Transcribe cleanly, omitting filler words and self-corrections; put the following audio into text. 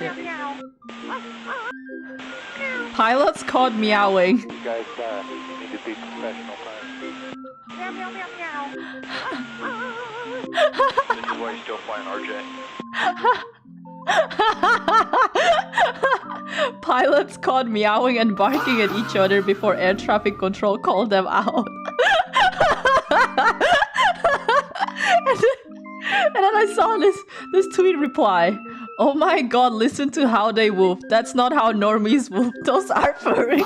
shit. Pilots caught meowing. You guys need to be professional, This is why you're still flying RJ. Pilots caught meowing and barking at each other before air traffic control called them out. And then I saw this tweet reply. Oh my god, listen to how they woof. That's not how normies woof. Those are furries.